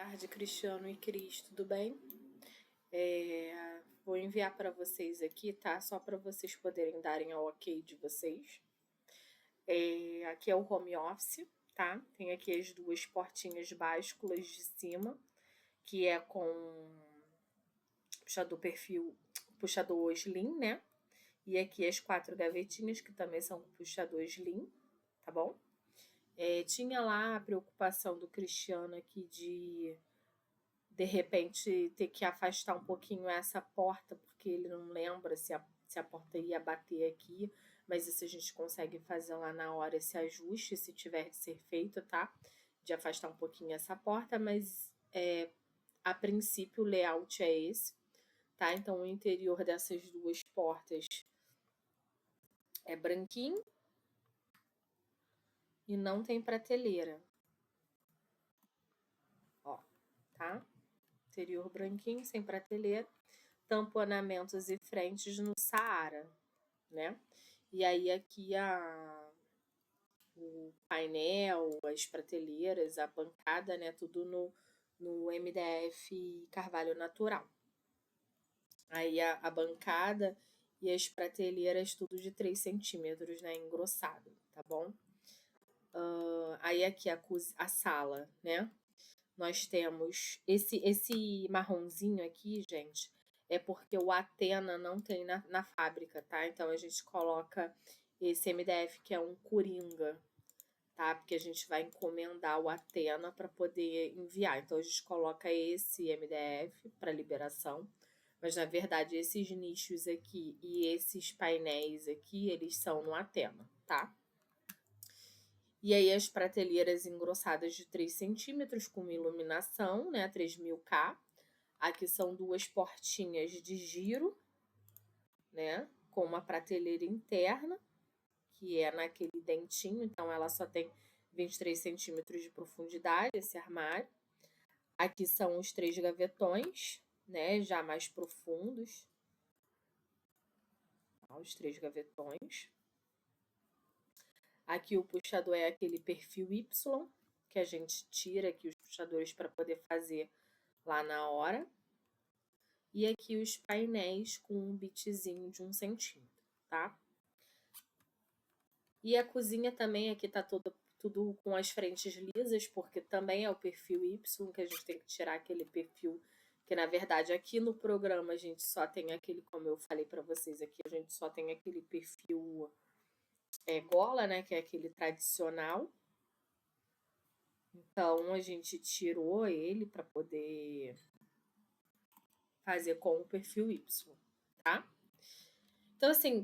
Tarde, Cristiano e Cris, tudo bem? Vou enviar para vocês aqui, tá? Só para vocês poderem darem a ok de vocês. Aqui é o home office, tá? Tem aqui as duas portinhas básculas de cima, que é com puxador perfil, puxador slim, né? E aqui as 4 gavetinhas, que também são puxador slim, tá bom? Tinha lá a preocupação do Cristiano aqui de repente ter que afastar um pouquinho essa porta, porque ele não lembra se a porta ia bater aqui, mas isso a gente consegue fazer lá na hora esse ajuste, se tiver de ser feito, tá? De afastar um pouquinho essa porta, mas a princípio o layout é esse, tá? Então o interior dessas duas portas é branquinho e não tem prateleira, ó, tá? Interior branquinho, sem prateleira, tamponamentos e frentes no Saara, né? E aí aqui o painel, as prateleiras, a bancada, né? Tudo no MDF Carvalho Natural. Aí a bancada e as prateleiras tudo de 3 centímetros, né? Engrossado, tá bom? Aí aqui a sala, né? Nós temos esse marronzinho aqui, gente, é porque o Atena não tem na fábrica, tá? Então a gente coloca esse MDF que é um Coringa, tá? Porque a gente vai encomendar o Atena para poder enviar. Então a gente coloca esse MDF para liberação, mas na verdade esses nichos aqui e esses painéis aqui, eles são no Atena, tá? E aí as prateleiras engrossadas de 3 centímetros com iluminação, né, 3000K. Aqui são duas portinhas de giro, né, com uma prateleira interna, que é naquele dentinho, então ela só tem 23 centímetros de profundidade, esse armário. Aqui são os 3 gavetões, né, já mais profundos. Os 3 gavetões. Aqui o puxador é aquele perfil Y, que a gente tira aqui os puxadores para poder fazer lá na hora. E aqui os painéis com um bitzinho de 1 centímetro, tá? E a cozinha também aqui tá tudo com as frentes lisas, porque também é o perfil Y, que a gente tem que tirar aquele perfil, que na verdade aqui no programa a gente só tem aquele, como eu falei para vocês aqui, a gente só tem aquele perfil gola, né, que é aquele tradicional. Então a gente tirou ele para poder fazer com o perfil Y, tá? Então assim,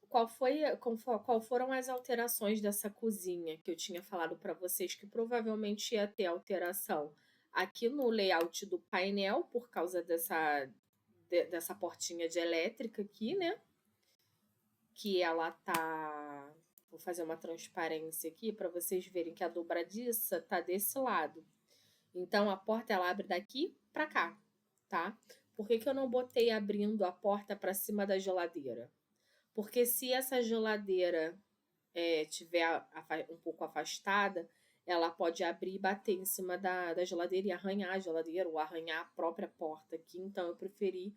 qual foram as alterações dessa cozinha que eu tinha falado para vocês que provavelmente ia ter alteração aqui no layout do painel por causa dessa portinha de elétrica aqui, né? Que ela tá. Vou fazer uma transparência aqui para vocês verem que a dobradiça tá desse lado. Então a porta ela abre daqui para cá, tá? Por que eu não botei abrindo a porta para cima da geladeira? Porque se essa geladeira tiver um pouco afastada, ela pode abrir e bater em cima da geladeira e arranhar a geladeira ou arranhar a própria porta aqui. Então eu preferi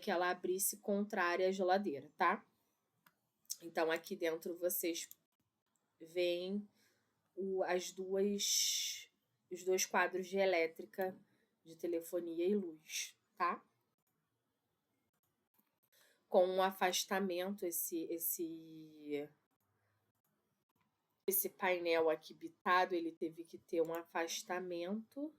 que ela abrisse contrária à geladeira, tá? Então aqui dentro vocês veem os dois quadros de elétrica, de telefonia e luz, tá? Com um afastamento, esse painel aqui bitado, ele teve que ter um afastamento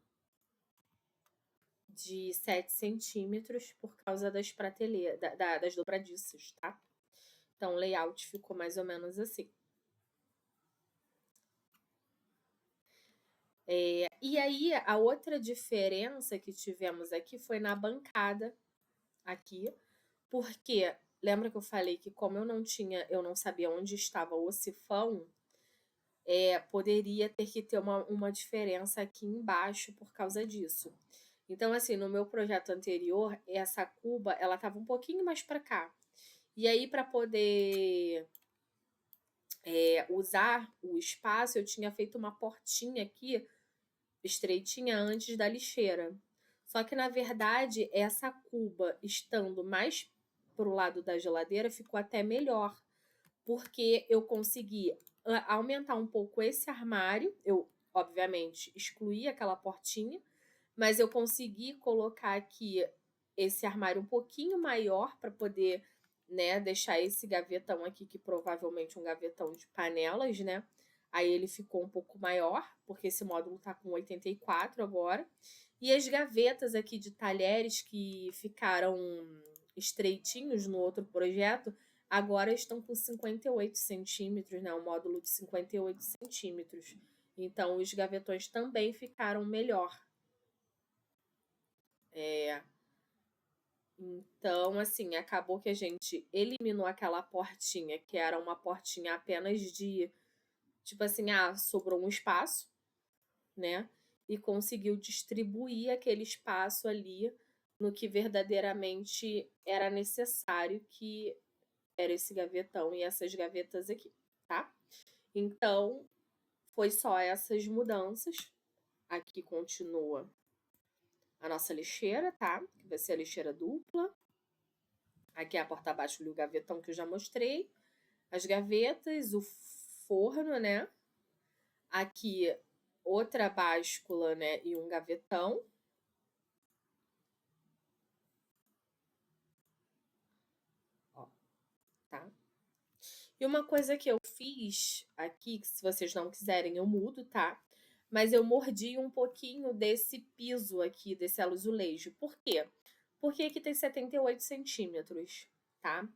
de 7 centímetros por causa das prateleiras, das dobradiças, tá? Então o layout ficou mais ou menos assim. E aí, a outra diferença que tivemos aqui foi na bancada aqui, porque lembra que eu falei que como eu não sabia onde estava o sifão, poderia ter que ter uma diferença aqui embaixo por causa disso. Então, assim, no meu projeto anterior, essa cuba, ela estava um pouquinho mais para cá. E aí, para poder usar o espaço, eu tinha feito uma portinha aqui estreitinha antes da lixeira. Só que, na verdade, essa cuba estando mais pro lado da geladeira ficou até melhor, porque eu consegui aumentar um pouco esse armário. Eu, obviamente, excluí aquela portinha, mas eu consegui colocar aqui esse armário um pouquinho maior para poder, né, deixar esse gavetão aqui, que provavelmente é um gavetão de panelas, né? Aí ele ficou um pouco maior, porque esse módulo tá com 84 agora. E as gavetas aqui de talheres que ficaram estreitinhos no outro projeto, agora estão com 58 centímetros, né? Um módulo de 58 centímetros. Então, os gavetões também ficaram melhor. Então, assim, acabou que a gente eliminou aquela portinha, que era uma portinha apenas de, tipo assim, sobrou um espaço, né? E conseguiu distribuir aquele espaço ali no que verdadeiramente era necessário, que era esse gavetão e essas gavetas aqui, tá? Então, foi só essas mudanças. Aqui continua a nossa lixeira, tá? Que vai ser a lixeira dupla. Aqui é a porta-abaixo e o gavetão que eu já mostrei. As gavetas, o forno, né? Aqui outra báscula, né? E um gavetão. Ó, tá? E uma coisa que eu fiz aqui, que se vocês não quiserem eu mudo, tá? Mas eu mordi um pouquinho desse piso aqui, desse azulejo. Por quê? Porque aqui tem 78 centímetros, tá?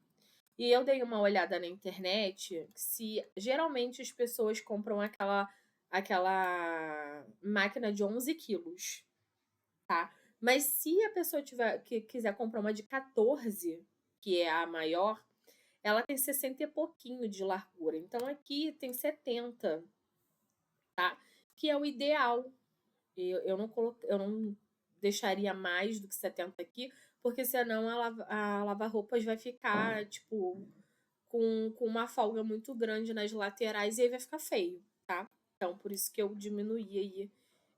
E eu dei uma olhada na internet, se geralmente as pessoas compram aquela máquina de 11 quilos, tá? Mas se a pessoa quiser comprar uma de 14, que é a maior, ela tem 60 e pouquinho de largura. Então aqui tem 70, tá? Que é o ideal. Eu não deixaria mais do que 70 aqui, porque senão a lava-roupas vai ficar, tipo, com uma folga muito grande nas laterais e aí vai ficar feio, tá? Então, por isso que eu diminuí aí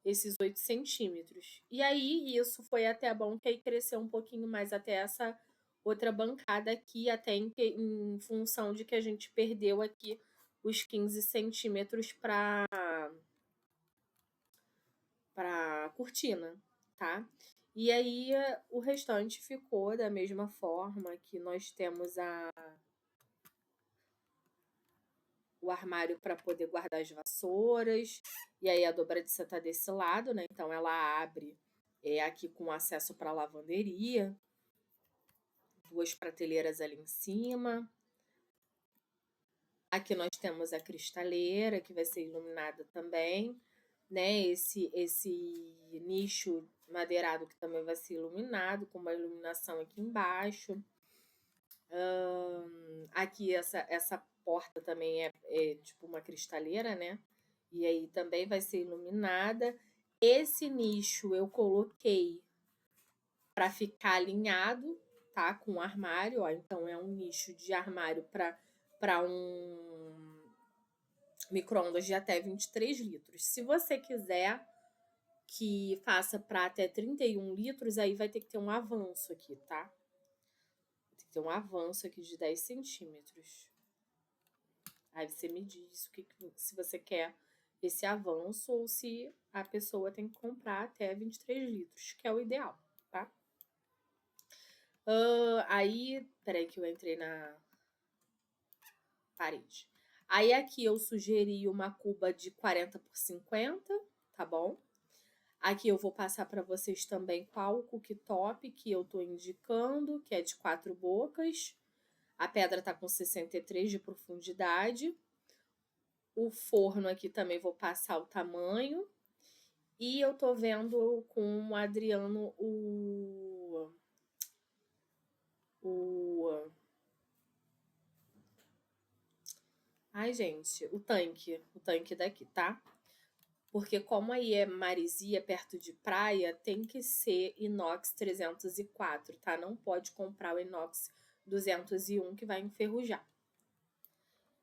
esses 8 centímetros. E aí, isso foi até bom, que aí cresceu um pouquinho mais até essa outra bancada aqui, até em função de que a gente perdeu aqui os 15 centímetros para cortina, tá? E aí, o restante ficou da mesma forma, que nós temos o armário para poder guardar as vassouras, e aí a dobradiça tá desse lado, né? Então ela abre aqui com acesso para a lavanderia, duas prateleiras ali em cima. Aqui nós temos a cristaleira, que vai ser iluminada também, né? Esse nicho madeirado que também vai ser iluminado, com uma iluminação aqui embaixo. Aqui essa porta também é tipo uma cristaleira, né? E aí também vai ser iluminada. Esse nicho eu coloquei para ficar alinhado, tá? Com o armário, ó. Então é um nicho de armário para um micro-ondas de até 23 litros. Se você quiser que faça para até 31 litros, aí vai ter que ter um avanço aqui, tá? Tem que ter um avanço aqui de 10 centímetros. Aí você me diz se você quer esse avanço ou se a pessoa tem que comprar até 23 litros, que é o ideal, tá? Aí, peraí que eu entrei na parede. Aí aqui eu sugeri uma cuba de 40 por 50, tá bom? Aqui eu vou passar para vocês também qual o cooktop que eu tô indicando, que é de 4 bocas. A pedra tá com 63 de profundidade. O forno aqui também vou passar o tamanho. E eu tô vendo com o Adriano Ai, gente, o tanque daqui, tá? Porque como aí é maresia, perto de praia, tem que ser inox 304, tá? Não pode comprar o inox 201 que vai enferrujar.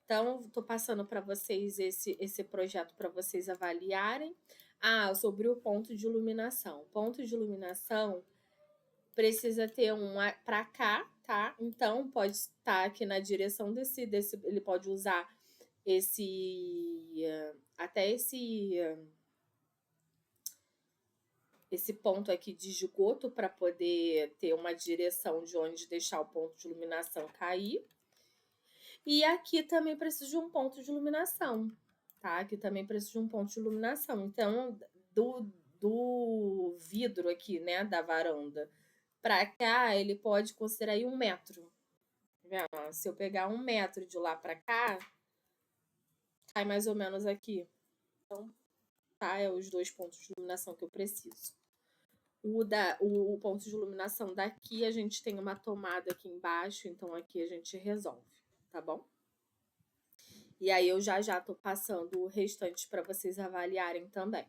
Então, tô passando para vocês esse projeto para vocês avaliarem. Ah, sobre o ponto de iluminação. Ponto de iluminação precisa ter um para cá, tá? Então, pode estar aqui na direção desse ele pode usar até esse ponto aqui de esgoto para poder ter uma direção de onde deixar o ponto de iluminação cair. E aqui também precisa de um ponto de iluminação, tá? Aqui também precisa de um ponto de iluminação. Então, do vidro aqui, né, da varanda para cá, ele pode considerar aí 1 metro. Se eu pegar 1 metro de lá para cá, cai mais ou menos aqui. Então, tá? É os 2 pontos de iluminação que eu preciso. O ponto de iluminação daqui, a gente tem uma tomada aqui embaixo, então aqui a gente resolve, tá bom? E aí eu já tô passando o restante para vocês avaliarem também.